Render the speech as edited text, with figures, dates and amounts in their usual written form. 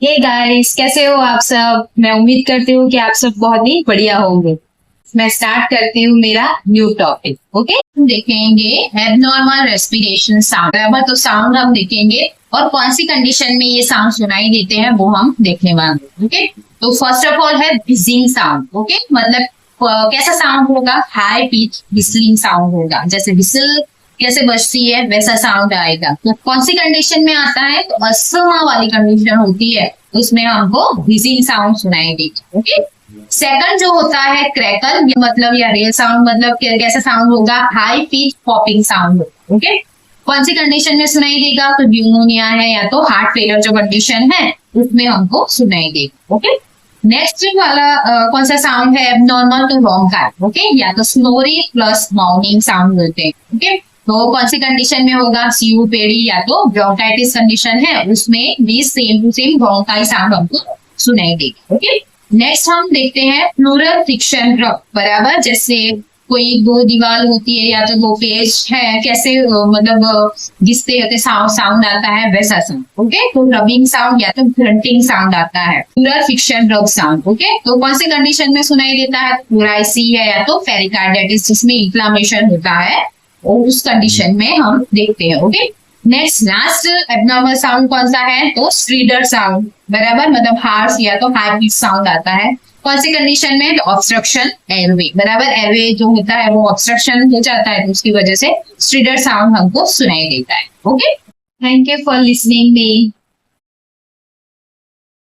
Hey guys, कैसे हो आप सब। मैं उम्मीद करती हूँ कि आप सब बहुत ही बढ़िया होंगे। मैं स्टार्ट करती हूँ मेरा न्यू टॉपिक। ओके, हम देखेंगे एबनॉर्मल रेस्पिरेशन साउंड। बराबर, तो साउंड हम देखेंगे और कौन सी कंडीशन में ये साउंड सुनाई देते हैं वो हम देखने वाले हैं। ओके, तो फर्स्ट ऑफ ऑल है विजिंग साउंड। ओके, मतलब कैसा साउंड होगा? हाई पिच विस्लिंग साउंड होगा। जैसे विसल कैसे बजती है वैसा साउंड आएगा। तो कौन सी कंडीशन में आता है? तो अस्थमा वाली कंडीशन होती है, उसमें हमको विजिंग साउंड सुनाई देगी। ओके, सेकंड जो होता है क्रैकल, मतलब या रेल साउंड, मतलब कैसा साउंड होगा? हाई पिच पॉपिंग साउंड होगा। ओके, कौन सी कंडीशन में सुनाई देगा? तो न्यूमोनिया है या तो हार्ट फेलियर जो कंडीशन है उसमें हमको सुनाई देगा। ओके, नेक्स्ट वाला कौन सा साउंड है एबनॉर्मल? तो रोंकाई। ओके, या तो स्नोरी प्लस माउनिंग साउंड बोलते हैं। ओके, तो कौन सी कंडीशन में होगा? सीओपीडी या तो ब्रोंकाइटिस कंडीशन है, उसमें भी सेम टू सेम रोंकाई साउंड हमको सुनाई देगी। ओके, नेक्स्ट हम देखते हैं प्लूरल फ्रिक्शन ड्रॉप। बराबर, जैसे कोई दो दीवार होती है या तो दो पेज है, कैसे मतलब घिसते होते साउंड आता है वैसा साउंड। ओके, तो रबिंग साउंड या तो ग्रंटिंग साउंड आता है। Plural friction drop sound. Okay, तो कौन से कंडीशन में सुनाई देता है? प्लूराइसी है या तो पेरिकार्डिटिस जिसमें इन्फ्लामेशन होता है, और उस कंडीशन में हम देखते हैं। Okay, next last abnormal sound कौन सा है? तो स्ट्रीडर साउंड। बराबर, मतलब हार्श या तो हाई पिच साउंड आता है। कौन सी कंडीशन में? तो ऑब्स्ट्रक्शन एयरवे। बराबर, एयरवे जो होता है वो ऑब्स्ट्रक्शन हो जाता है, तो उसकी वजह से स्ट्रीडर साउंड हमको सुनाई देता है। Okay, thank you for listening me.